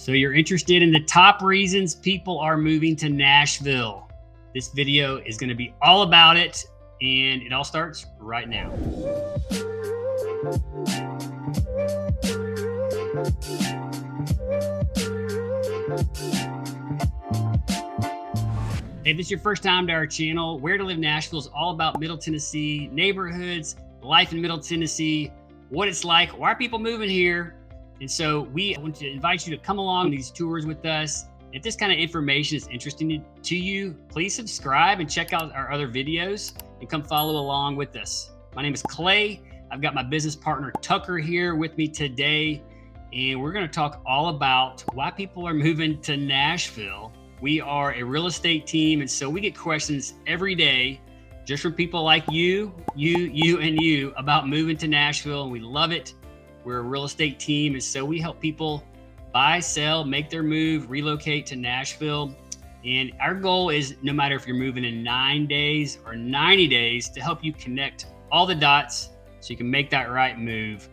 So you're interested in the top reasons people are moving to Nashville. This video is going to be all about it, and it all starts right now. If this is your first time to our channel, Where to Live Nashville is all about Middle Tennessee, neighborhoods, life in Middle Tennessee, what it's like, why are people moving here? And so we want to invite you to come along these tours with us. If this kind of information is interesting to you, please subscribe and check out our other videos and come follow along with us. My name is Clay. I've got my business partner Tucker here with me today, and we're going to talk all about why people are moving to Nashville. We are a real estate team, and so we get questions every day just from people like you, and you about moving to Nashville, and we love it. We're a real estate team, and so we help people buy, sell, make their move, relocate to Nashville. And our goal is, no matter if you're moving in 9 days or 90 days, to help you connect all the dots so you can make that right move.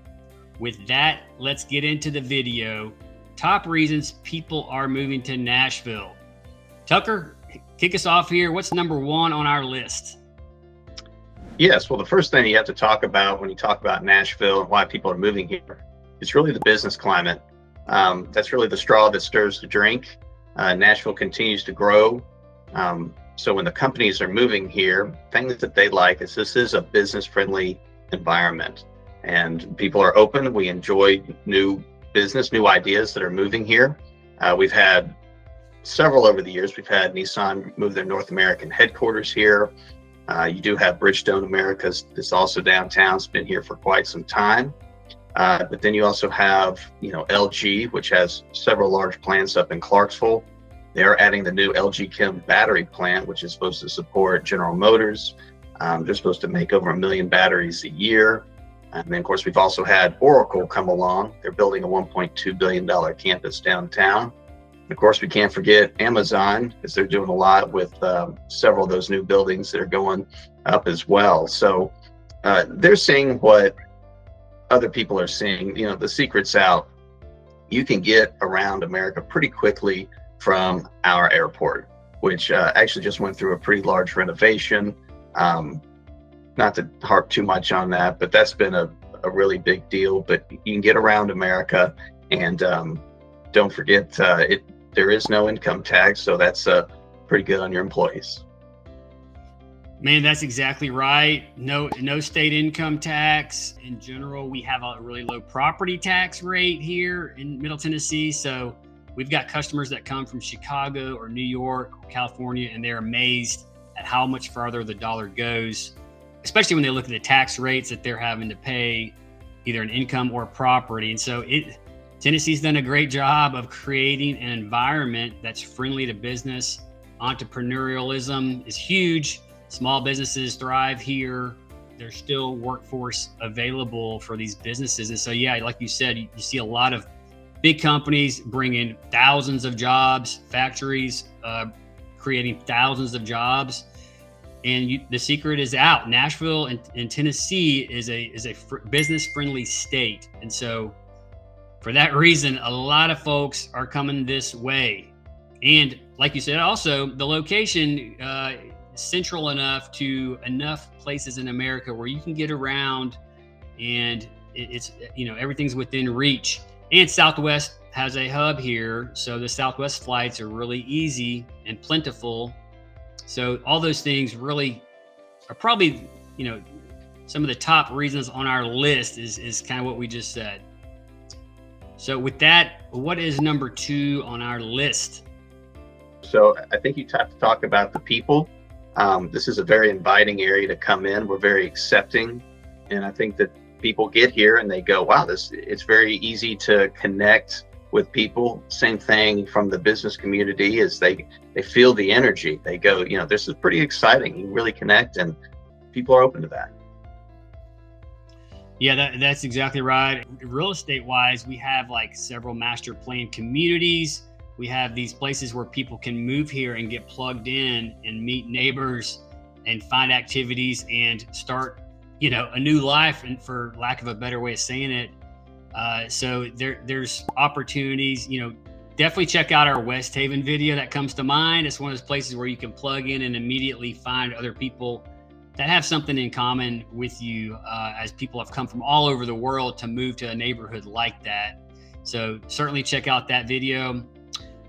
With that, let's get into the video. Top reasons people are moving to Nashville. Tucker, kick us off here. What's number one on our list? Yes, well, the first thing you have to talk about when you talk about Nashville and why people are moving here, it's really the business climate. That's really the straw that stirs the drink. Nashville continues to grow. So when the companies are moving here, things that they like is this is a business-friendly environment, and people are open. We enjoy new business, new ideas that are moving here. We've had several over the years. We've had Nissan move their North American headquarters here. You do have Bridgestone Americas that's also downtown. It's been here for quite some time. But then you also have, LG, which has several large plants up in Clarksville. They're adding the new LG Chem battery plant, which is supposed to support General Motors. They're supposed to make over 1 million batteries a year. And then, of course, we've also had Oracle come along. They're building a $1.2 billion campus downtown. Of course, we can't forget Amazon, because they're doing a lot with several of those new buildings that are going up as well. So they're seeing what other people are seeing. The secret's out. You can get around America pretty quickly from our airport, which actually just went through a pretty large renovation. Not to harp too much on that, but that's been a really big deal. But you can get around America, and don't forget, there is no income tax, so that's pretty good on your employees. Man, that's exactly right. No state income tax. In general, we have a really low property tax rate here in Middle Tennessee. So we've got customers that come from Chicago or New York or California, and they're amazed at how much farther the dollar goes, especially when they look at the tax rates that they're having to pay, either an income or property. And so Tennessee's done a great job of creating an environment that's friendly to business. Entrepreneurialism is huge. Small businesses thrive here. There's still workforce available for these businesses. And so, yeah, like you said, you see a lot of big companies bringing thousands of jobs, factories creating thousands of jobs. And the secret is out. Nashville and Tennessee is a business-friendly state. And so, for that reason, a lot of folks are coming this way. And like you said, also the location central enough to enough places in America where you can get around, and it's everything's within reach. And Southwest has a hub here, so the Southwest flights are really easy and plentiful. So all those things really are probably some of the top reasons on our list is kind of what we just said. So with that, what is number two on our list? So I think you have to talk about the people. This is a very inviting area to come in. We're very accepting. And I think that people get here and they go, wow, it's very easy to connect with people. Same thing from the business community is they feel the energy. They go, this is pretty exciting. You really connect, and people are open to that. Yeah, that's exactly right. Real estate wise, we have like several master plan communities. We have these places where people can move here and get plugged in and meet neighbors and find activities and start, a new life, and for lack of a better way of saying it. So there's opportunities, definitely check out our West Haven video. That comes to mind. It's one of those places where you can plug in and immediately find other people that have something in common with you, as people have come from all over the world to move to a neighborhood like that. So certainly check out that video.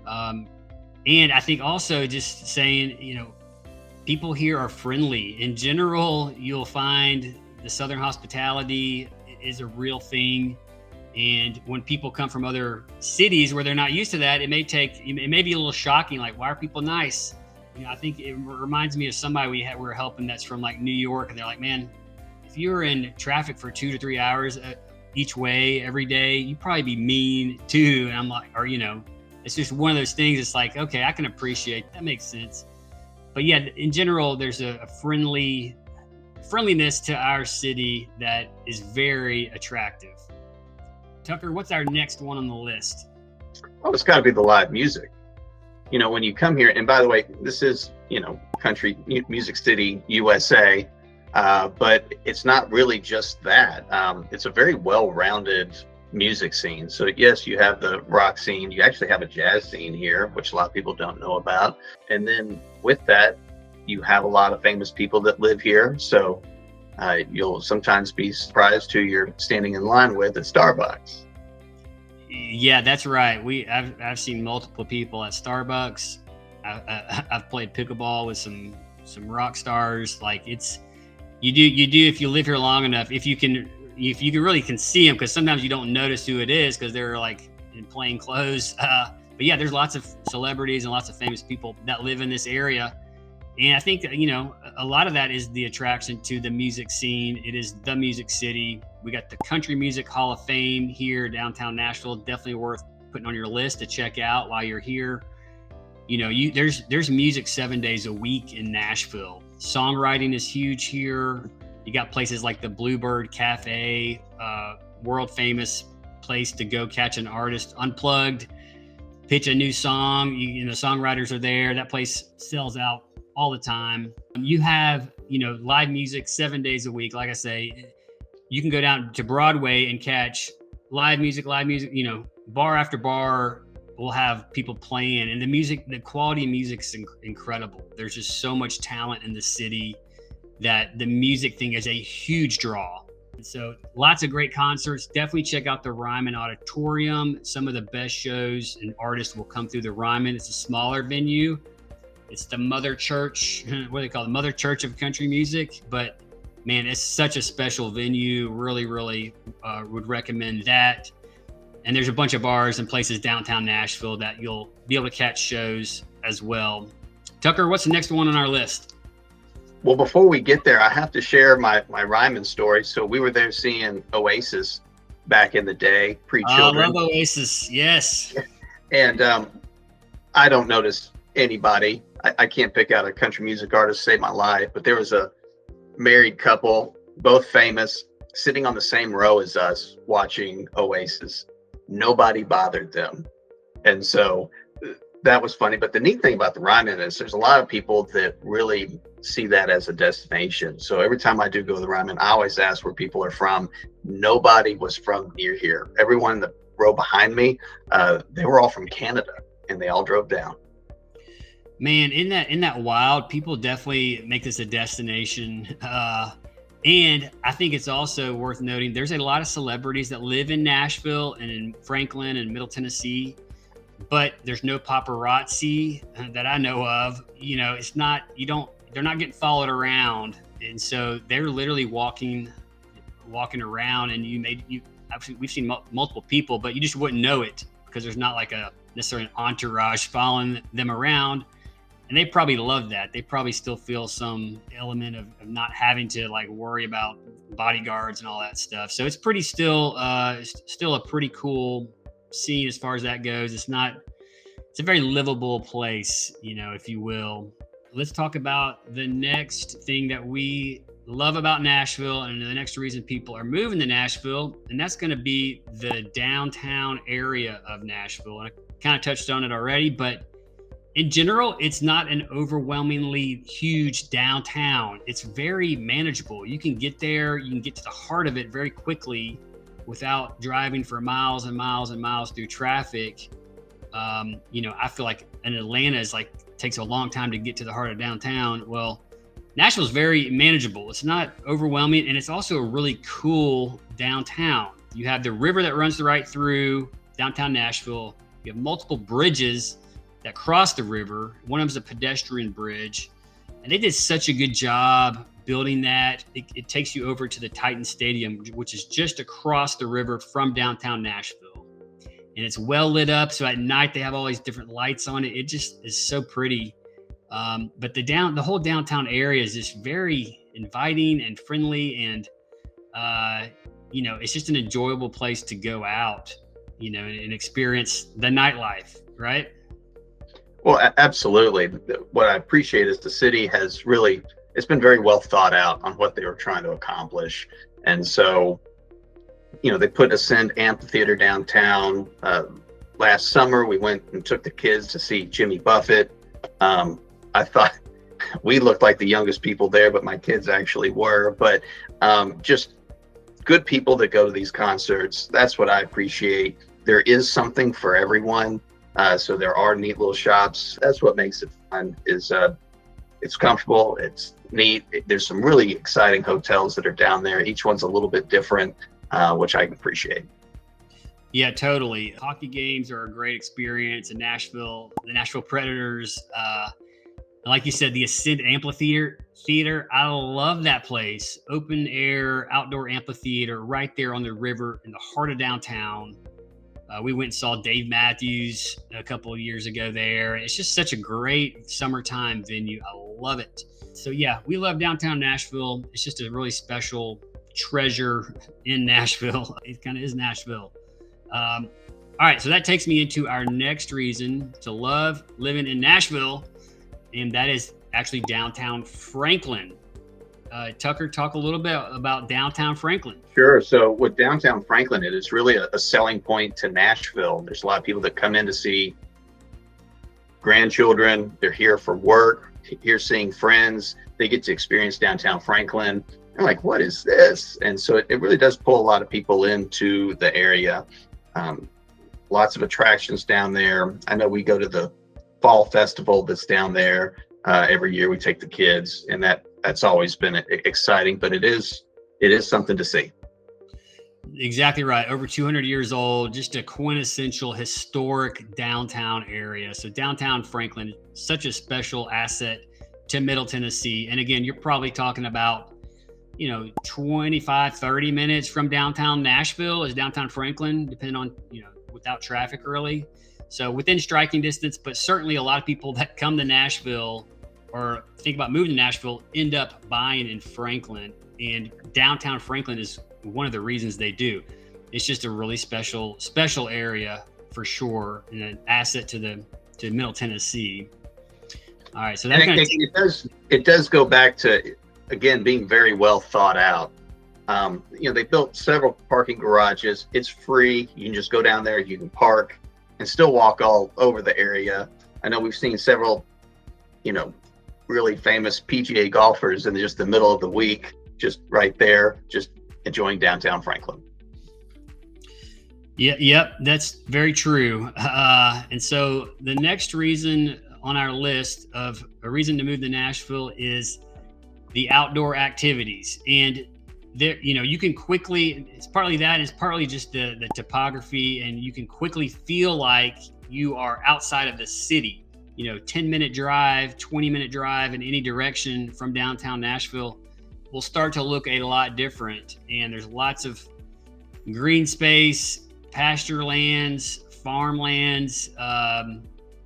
And I think also just saying, people here are friendly. In general, you'll find the Southern hospitality is a real thing. And when people come from other cities where they're not used to that, it may be a little shocking. Like, why are people nice? I think it reminds me of somebody we were helping that's from like New York, and they're like, man, if you were in traffic for 2 to 3 hours each way every day, you'd probably be mean too. And I'm like, it's just one of those things. It's like, okay, I can appreciate that. Makes sense. But yeah, in general, there's a friendliness to our city that is very attractive. Tucker, what's our next one on the list? Oh, it's got to be the live music. When you come here, and by the way, this is, country music city, USA, but it's not really just that. It's a very well-rounded music scene. So yes, you have the rock scene. You actually have a jazz scene here, which a lot of people don't know about. And then with that, you have a lot of famous people that live here. So you'll sometimes be surprised who you're standing in line with at Starbucks. Yeah, that's right. I've seen multiple people at Starbucks. I've played pickleball with some rock stars. Like, you do if you live here long enough. If you really can see them, because sometimes you don't notice who it is because they're like in plain clothes. But yeah, there's lots of celebrities and lots of famous people that live in this area. And I think that, a lot of that is the attraction to the music scene. It is the music city. We got the Country Music Hall of Fame here, downtown Nashville. Definitely worth putting on your list to check out while you're here. There's music 7 days a week in Nashville. Songwriting is huge here. You got places like the Bluebird Cafe, world famous place to go catch an artist unplugged, pitch a new song. The songwriters are there. That place sells out all the time. You have, live music 7 days a week. Like I say, you can go down to Broadway and catch live music, bar after bar will have people playing, and the quality of music's incredible. There's just so much talent in the city that the music thing is a huge draw. And so lots of great concerts. Definitely check out the Ryman Auditorium. Some of the best shows and artists will come through the Ryman. It's a smaller venue. It's the mother church, what do they call it? The mother church of country music. But man, it's such a special venue. Really, really would recommend that. And there's a bunch of bars and places downtown Nashville that you'll be able to catch shows as well. Tucker, what's the next one on our list? Well, before we get there, I have to share my Ryman story. So we were there seeing Oasis back in the day, pre-children. I love Oasis, yes. And I don't notice anybody. I can't pick out a country music artist to save my life, but there was a married couple, both famous, sitting on the same row as us watching Oasis. Nobody bothered them. And so that was funny. But the neat thing about the Ryman is there's a lot of people that really see that as a destination. So every time I do go to the Ryman, I always ask where people are from. Nobody was from near here. Everyone in the row behind me, they were all from Canada, and they all drove down. Man, in that wild, people definitely make this a destination. And I think it's also worth noting there's a lot of celebrities that live in Nashville and in Franklin and Middle Tennessee, but there's no paparazzi that I know of. It's not, they're not getting followed around. And so they're literally walking around, and we've seen multiple people, but you just wouldn't know it because there's not like necessarily an entourage following them around. And they probably love that. They probably still feel some element of not having to like worry about bodyguards and all that stuff. So it's still a pretty cool scene as far as that goes. It's a very livable place, if you will. Let's talk about the next thing that we love about Nashville, and the next reason people are moving to Nashville, and that's going to be the downtown area of Nashville. And I kind of touched on it already, but in general, it's not an overwhelmingly huge downtown. It's very manageable. You can get there, you can get to the heart of it very quickly without driving for miles and miles and miles through traffic. I feel like in Atlanta is like takes a long time to get to the heart of downtown. Well, Nashville's very manageable. It's not overwhelming, and it's also a really cool downtown. You have the river that runs right through downtown Nashville. You have multiple bridges that cross the river. One of them's a pedestrian bridge, and they did such a good job building that. It takes you over to the Titan Stadium, which is just across the river from downtown Nashville, and it's well lit up. So at night they have all these different lights on it. It just is so pretty. But the whole downtown area is just very inviting and friendly, and it's just an enjoyable place to go out, and experience the nightlife, right? Well, absolutely. What I appreciate is the city has really, it's been very well thought out on what they were trying to accomplish. And so, they put Ascend Amphitheater downtown. Last summer, we went and took the kids to see Jimmy Buffett. I thought we looked like the youngest people there, but my kids actually were. But just good people that go to these concerts. That's what I appreciate. There is something for everyone. So there are neat little shops. That's what makes it fun. It's comfortable. It's neat. There's some really exciting hotels that are down there. Each one's a little bit different, which I can appreciate. Yeah, totally. Hockey games are a great experience in Nashville. The Nashville Predators. Like you said, the Ascend Amphitheater. I love that place. Open air, outdoor amphitheater right there on the river in the heart of downtown. We went and saw Dave Matthews a couple of years ago there. It's just such a great summertime venue. I love it. So yeah, we love downtown Nashville. It's just a really special treasure in Nashville. It kind of is Nashville. All right, so that takes me into our next reason to love living in Nashville, and that is actually downtown Franklin. Tucker, talk a little bit about downtown Franklin. Sure. So with downtown Franklin, it is really a selling point to Nashville. There's a lot of people that come in to see grandchildren. They're here for work, here seeing friends. They get to experience downtown Franklin. They're like, what is this? And so it really does pull a lot of people into the area. Lots of attractions down there. I know we go to the fall festival that's down there every year. We take the kids, and that's always been exciting, but it is something to see. Exactly right. Over 200 years old, just a quintessential historic downtown area. So downtown Franklin, such a special asset to Middle Tennessee. And again, you're probably talking about, 25, 30 minutes from downtown Nashville is downtown Franklin, depending on, without traffic really. So within striking distance, but certainly a lot of people that come to Nashville or think about moving to Nashville end up buying in Franklin, and downtown Franklin is one of the reasons they do. It's just a really special area for sure, and an asset to Middle Tennessee. All right, so that's it does go back to, again, being very well thought out. They built several parking garages. It's free. You can just go down there. You can park and still walk all over the area. I know we've seen several, really famous PGA golfers in just the middle of the week, just right there, just enjoying downtown Franklin. Yeah, yep, that's very true. And so the next reason on our list of a reason to move to Nashville is the outdoor activities. And there, you can quickly, it's partly that, it's partly just the topography, and you can quickly feel like you are outside of the city. 10-minute drive, 20-minute drive in any direction from downtown Nashville will start to look a lot different. And there's lots of green space, pasture lands, farmlands.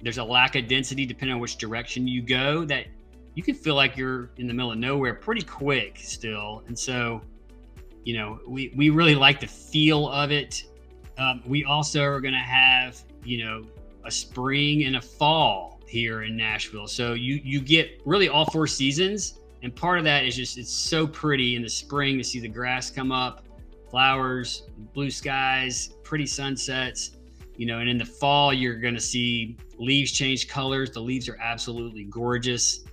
There's a lack of density depending on which direction you go, that you can feel like you're in the middle of nowhere pretty quick still. And so, we really like the feel of it. We also are going to have, a spring and a fall here in Nashville. So you get really all four seasons. And part of that is just, it's so pretty in the spring to see the grass come up, flowers, blue skies, pretty sunsets, and in the fall, you're going to see leaves change colors. The leaves are absolutely gorgeous.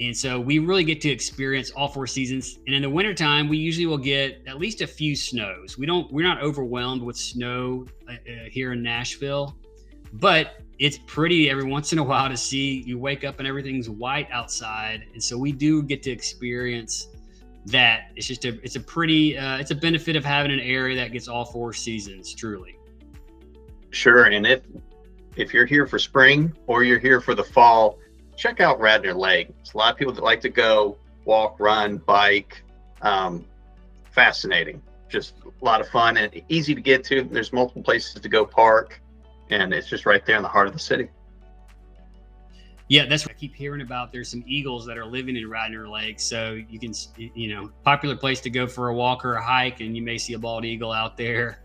And so we really get to experience all four seasons. And in the wintertime, we usually will get at least a few snows. We're not overwhelmed with snow here in Nashville, but it's pretty every once in a while to see. You wake up and everything's white outside, and so we do get to experience that. It's just it's a benefit of having an area that gets all 4 seasons, truly. Sure. And if you're here for spring or you're here for the fall, check out Radnor Lake. There's a lot of people that like to go walk, run, bike. Fascinating. Just a lot of fun and easy to get to. There's multiple places to go park, and it's just right there in the heart of the city. Yeah, that's what I keep hearing about. There's some eagles that are living in Radnor Lake, so you can, popular place to go for a walk or a hike, and you may see a bald eagle out there.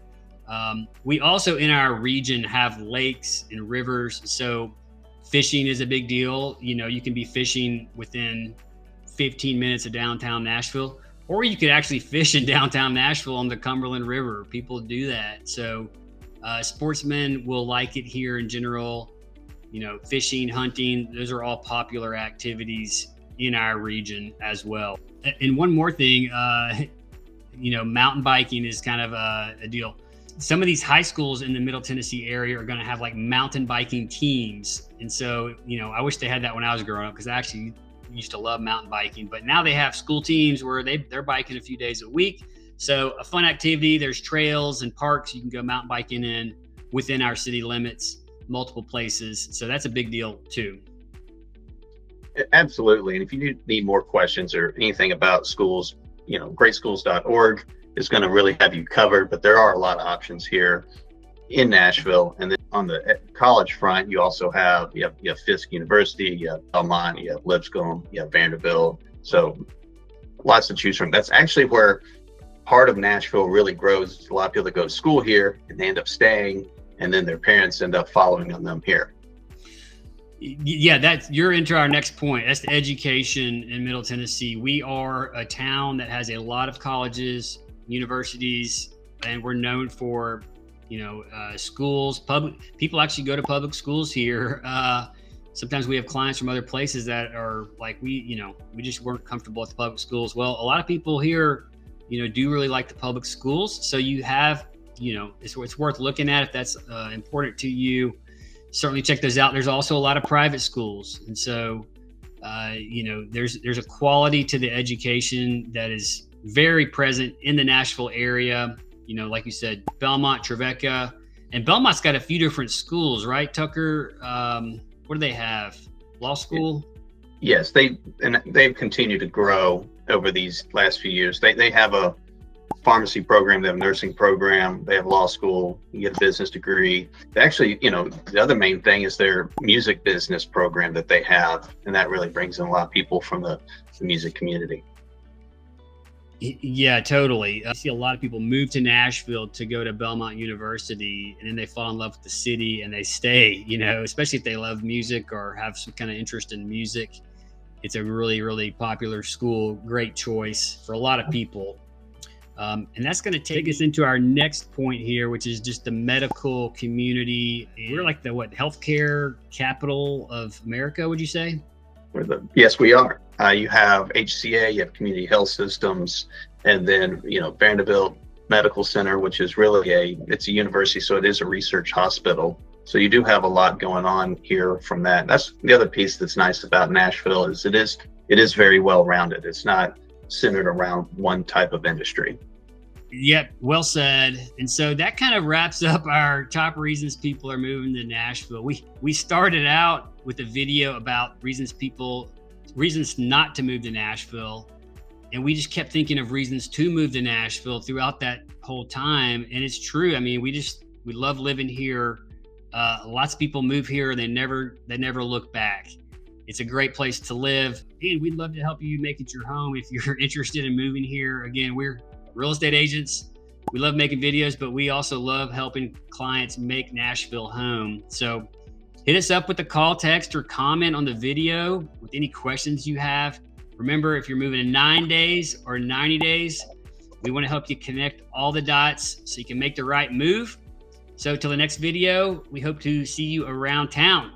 We also in our region have lakes and rivers, so fishing is a big deal. You can be fishing within 15 minutes of downtown Nashville, or you could actually fish in downtown Nashville on the Cumberland River. People do that. So sportsmen will like it here in general. Fishing, hunting, those are all popular activities in our region as well. And one more thing, mountain biking is kind of a deal. Some of these high schools in the Middle Tennessee area are going to have like mountain biking teams. And so, I wish they had that when I was growing up, because I actually used to love mountain biking, but now they have school teams where they're biking a few days a week. So a fun activity. There's trails and parks you can go mountain biking in within our city limits, multiple places. So that's a big deal too. Absolutely. And if you need more questions or anything about schools, greatschools.org is going to really have you covered, but there are a lot of options here in Nashville. And then on the college front, you also have Fisk University, you have Belmont, you have Lipscomb, you have Vanderbilt. So lots to choose from. That's actually where part of Nashville really grows. There's a lot of people that go to school here and they end up staying, and then their parents end up following on them here. Yeah, you're into our next point. That's the education in Middle Tennessee. We are a town that has a lot of colleges, universities, and we're known for schools. People actually go to public schools here. Sometimes we have clients from other places that are like, we just weren't comfortable at the public schools. Well, a lot of people here do really like the public schools. So you have it's worth looking at if that's important to you. Certainly check those out. There's also a lot of private schools, and so there's a quality to the education that is very present in the Nashville area. Like you said, Belmont, Trevecca, and Belmont's got a few different schools, right, Tucker? What do they have? Law school? Yes, they've continued to grow over these last few years. They have a pharmacy program, they have a nursing program, they have law school, you get a business degree. They actually, the other main thing is their music business program that they have, and that really brings in a lot of people from the music community. Yeah, totally. I see a lot of people move to Nashville to go to Belmont University, and then they fall in love with the city and they stay, especially if they love music or have some kind of interest in music. It's a really, really popular school, great choice for a lot of people. And that's going to take us into our next point here, which is just the medical community. We're like the healthcare capital of America, would you say? Yes, we are. You have HCA, you have community health systems, and then Vanderbilt Medical Center, which is really it's a university, so it is a research hospital. So you do have a lot going on here from that. That's the other piece that's nice about Nashville is it is very well rounded. It's not centered around one type of industry. Yep, well said. And so that kind of wraps up our top reasons people are moving to Nashville. We started out with a video about reasons not to move to Nashville, and we just kept thinking of reasons to move to Nashville throughout that whole time. And it's true. I mean, we love living here. Lots of people move here and they never look back. It's a great place to live, and we'd love to help you make it your home if you're interested in moving here. Again, we're real estate agents. We love making videos, but we also love helping clients make Nashville home. So hit us up with a call, text, or comment on the video with any questions you have. Remember, if you're moving in 9 days or 90 days, we want to help you connect all the dots so you can make the right move. So till the next video, we hope to see you around town.